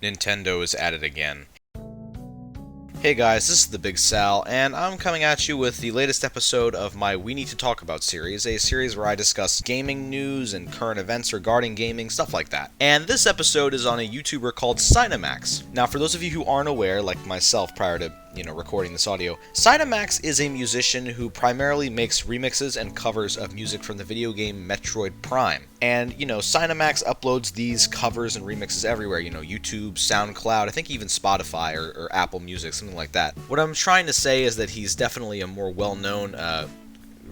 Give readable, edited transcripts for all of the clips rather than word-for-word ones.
Nintendo is at it again. Hey guys, this is the Big Sal, and I'm coming at you with the latest episode of my We Need to Talk About series, a series where I discuss gaming news and current events regarding gaming, stuff like that. And this episode is on a YouTuber called SynaMax. Now, for those of you who aren't aware, like myself prior to recording this audio, SynaMax is a musician who primarily makes remixes and covers of music from the video game Metroid Prime. And, SynaMax uploads these covers and remixes everywhere, YouTube, SoundCloud, I think even Spotify or Apple Music, something like that. What I'm trying to say is that he's definitely a more well-known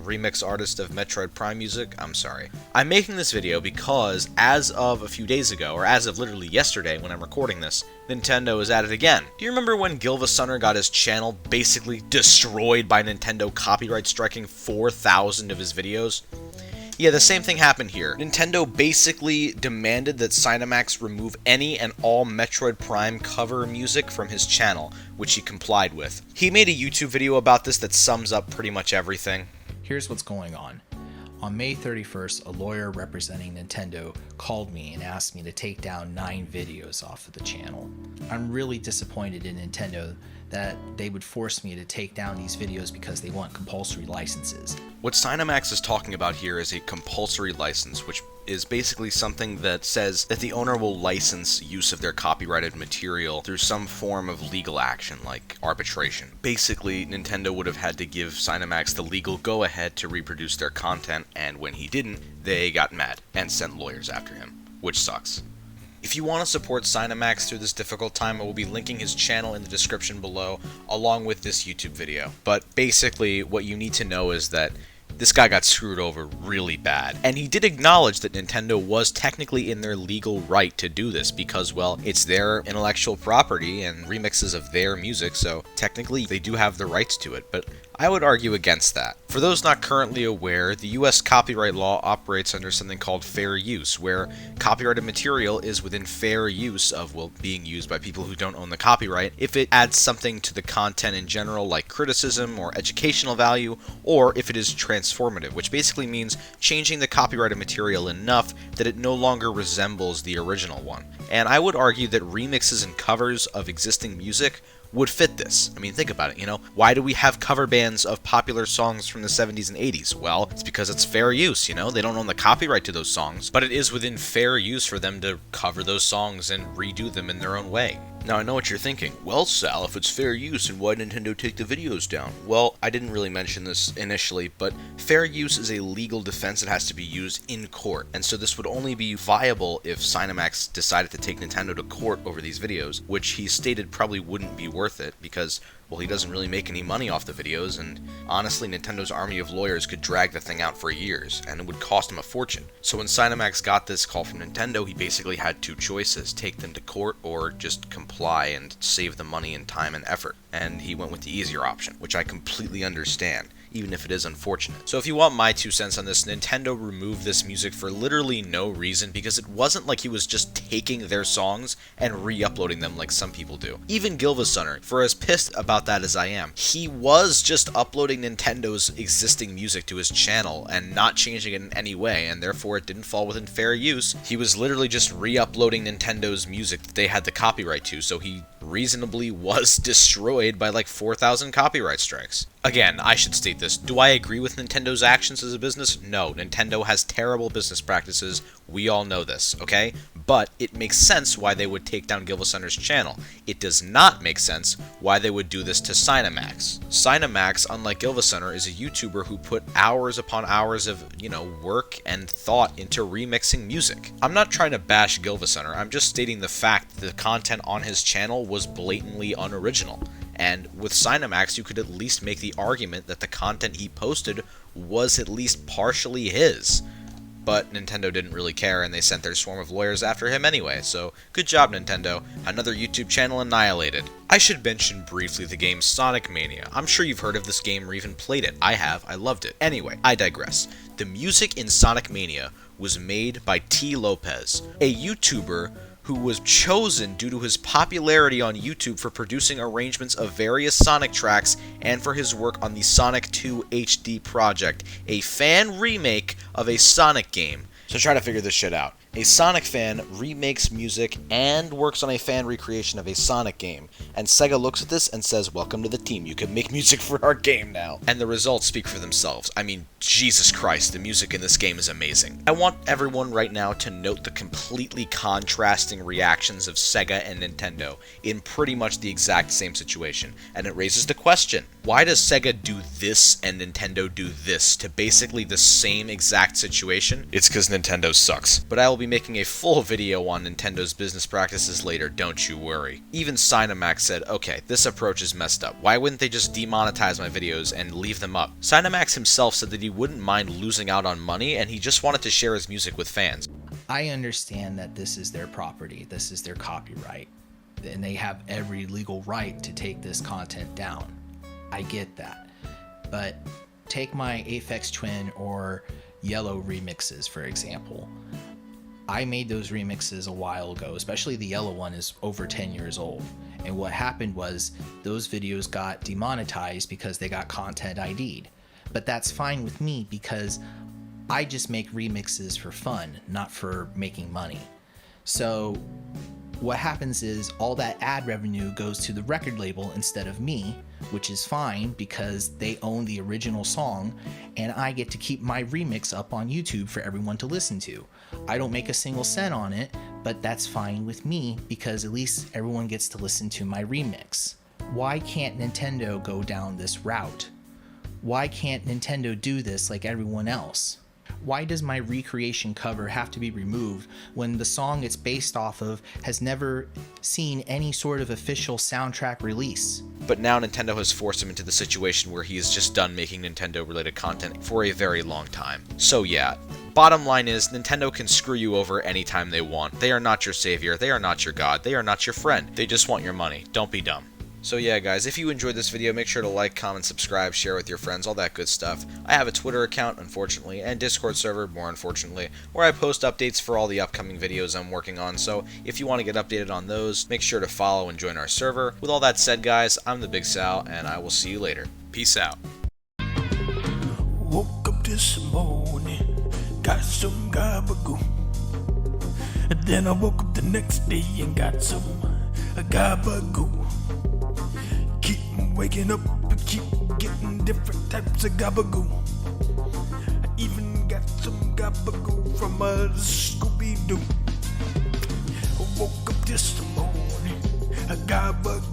remix artist of Metroid Prime music. I'm sorry. I'm making this video because as of a few days ago, or as of literally yesterday when I'm recording this, Nintendo is at it again. Do you remember when Gilva got his channel basically destroyed by Nintendo copyright striking 4,000 of his videos? Yeah, the same thing happened here. Nintendo basically demanded that SynaMax remove any and all Metroid Prime cover music from his channel, which he complied with. He made a YouTube video about this that sums up pretty much everything. Here's what's going on. On May 31st, a lawyer representing Nintendo called me and asked me to take down 9 videos off of the channel. I'm really disappointed in Nintendo that they would force me to take down these videos because they want compulsory licenses. What SynaMax is talking about here is a compulsory license, which is basically something that says that the owner will license use of their copyrighted material through some form of legal action, like arbitration. Basically, Nintendo would have had to give SynaMax the legal go-ahead to reproduce their content, and when he didn't, they got mad and sent lawyers after him, which sucks. If you want to support SynaMax through this difficult time, I will be linking his channel in the description below, along with this YouTube video. But basically, what you need to know is that this guy got screwed over really bad. And he did acknowledge that Nintendo was technically in their legal right to do this because, well, it's their intellectual property and remixes of their music, so technically they do have the rights to it, but I would argue against that. For those not currently aware, the US copyright law operates under something called fair use, where copyrighted material is within fair use of, well, being used by people who don't own the copyright if it adds something to the content in general, like criticism or educational value, or if it is transformative, which basically means changing the copyrighted material enough that it no longer resembles the original one. And I would argue that remixes and covers of existing music would fit this. I mean, think about it, why do we have cover bands of popular songs from the 70s and 80s? Well, it's because it's fair use, they don't own the copyright to those songs, but it is within fair use for them to cover those songs and redo them in their own way. Now, I know what you're thinking. Well, Sal, if it's fair use, then why did Nintendo take the videos down? Well, I didn't really mention this initially, but fair use is a legal defense that has to be used in court, and so this would only be viable if SynaMax decided to take Nintendo to court over these videos, which he stated probably wouldn't be worth it because, well, he doesn't really make any money off the videos, and honestly, Nintendo's army of lawyers could drag the thing out for years, and it would cost him a fortune. So when SynaMax got this call from Nintendo, he basically had 2 choices: take them to court or just comply and save the money and time and effort. And he went with the easier option, which I completely understand, even if it is unfortunate. So if you want my 2 cents on this, Nintendo removed this music for literally no reason because it wasn't like he was just taking their songs and re-uploading them like some people do. Even Gilva, for as pissed about that as I am, he was just uploading Nintendo's existing music to his channel and not changing it in any way, and therefore it didn't fall within fair use. He was literally just re-uploading Nintendo's music that they had the copyright to, so he reasonably was destroyed by like 4,000 copyright strikes. Again, I should state this. Do I agree with Nintendo's actions as a business? No, Nintendo has terrible business practices. We all know this, okay? But it makes sense why they would take down Gilva channel. It does not make sense why they would do this to SynaMax. SynaMax, unlike Gilva, is a YouTuber who put hours upon hours of, work and thought into remixing music. I'm not trying to bash Gilva, I'm just stating the fact that the content on his channel was blatantly unoriginal. And with SynaMax, you could at least make the argument that the content he posted was at least partially his. But Nintendo didn't really care, and they sent their swarm of lawyers after him anyway, so good job, Nintendo. Another YouTube channel annihilated. I should mention briefly the game Sonic Mania. I'm sure you've heard of this game or even played it. I have. I loved it. Anyway, I digress. The music in Sonic Mania was made by T. Lopez, a YouTuber who was chosen due to his popularity on YouTube for producing arrangements of various Sonic tracks and for his work on the Sonic 2 HD project, a fan remake of a Sonic game. So try to figure this shit out. A Sonic fan remakes music and works on a fan recreation of a Sonic game, and Sega looks at this and says, welcome to the team, you can make music for our game now. And the results speak for themselves. I mean, Jesus Christ, the music in this game is amazing. I want everyone right now to note the completely contrasting reactions of Sega and Nintendo in pretty much the exact same situation, and it raises the question, why does Sega do this and Nintendo do this to basically the same exact situation? It's because Nintendo sucks. But I will be making a full video on Nintendo's business practices later, don't you worry. Even SynaMax said, okay, this approach is messed up. Why wouldn't they just demonetize my videos and leave them up? SynaMax himself said that he wouldn't mind losing out on money and he just wanted to share his music with fans. I understand that this is their property, this is their copyright, and they have every legal right to take this content down. I get that. But take my Aphex Twin or Yellow remixes, for example. I made those remixes a while ago, especially the Yellow one is over 10 years old. And what happened was those videos got demonetized because they got content ID'd. But that's fine with me because I just make remixes for fun, not for making money. So what happens is all that ad revenue goes to the record label instead of me, which is fine because they own the original song and I get to keep my remix up on YouTube for everyone to listen to. I don't make a single cent on it, but that's fine with me because at least everyone gets to listen to my remix. Why can't Nintendo go down this route? Why can't Nintendo do this like everyone else? Why does my recreation cover have to be removed when the song it's based off of has never seen any sort of official soundtrack release? But now Nintendo has forced him into the situation where he is just done making Nintendo-related content for a very long time. So yeah, bottom line is, Nintendo can screw you over anytime they want. They are not your savior, they are not your god, they are not your friend. They just want your money. Don't be dumb. So yeah guys, if you enjoyed this video, make sure to like, comment, subscribe, share with your friends, all that good stuff. I have a Twitter account, unfortunately, and Discord server, more unfortunately, where I post updates for all the upcoming videos I'm working on, so if you want to get updated on those, make sure to follow and join our server. With all that said guys, I'm the Big Sal, and I will see you later. Peace out. Woke up this morning, got some gabagoo. And then I woke up the next day and got some gabagoo. Keep waking up and keep getting different types of gabagoo. I even got some gabagoo from Scooby-Doo. I woke up this morning, a gabagoo.